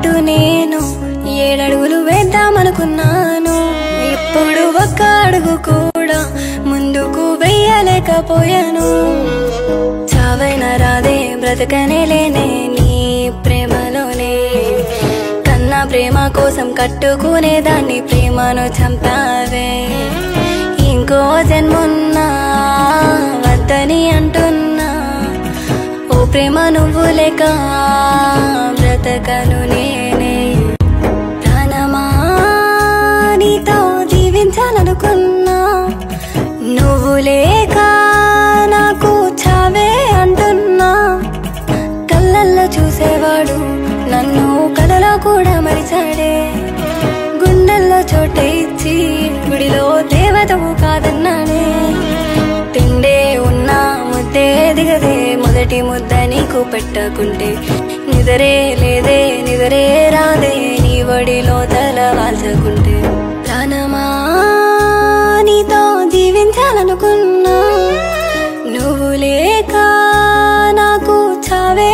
పాటు నేను 7 అడుగులు వేద్దామనుకున్నాను. ఇప్పుడు ఒక్క అడుగు కూడా ముందుకు వెయ్యలేకపోయాను. చావైనా రాదే బ్రతకనే లేనే నీ ప్రేమలోనే. కన్నా ప్రేమ కోసం కట్టుకునేదాన్ని ప్రేమను చంపావే. ఇంకో జన్మున్నా వద్దని అంటున్నా, ఓ ప్రేమ నువ్వు లేక బ్రతకను నేనే. ప్రాణమా నీతో జీవించాలనుకున్నా, నువ్వు లేక నాకు చావే అంటున్నా. కళ్ళల్లో చూసేవాడు నన్ను కలలో కూడా మరిచాడే. గుండెల్లో చోటే ఇచ్చి గుడిలో దేవతవు కాదన్నాడే. తిండే ఉన్నా ముద్దే దిగదే, మొదటి ముద్ద నీకు పెట్టకుంటే. నిదరే లేదే నిదరే రాదే, నీ ఒడిలో తల వాల్చకుంటే. ప్రాణమా నీతో జీవించాలనుకున్నా, నువ్వు లేక నాకు చావే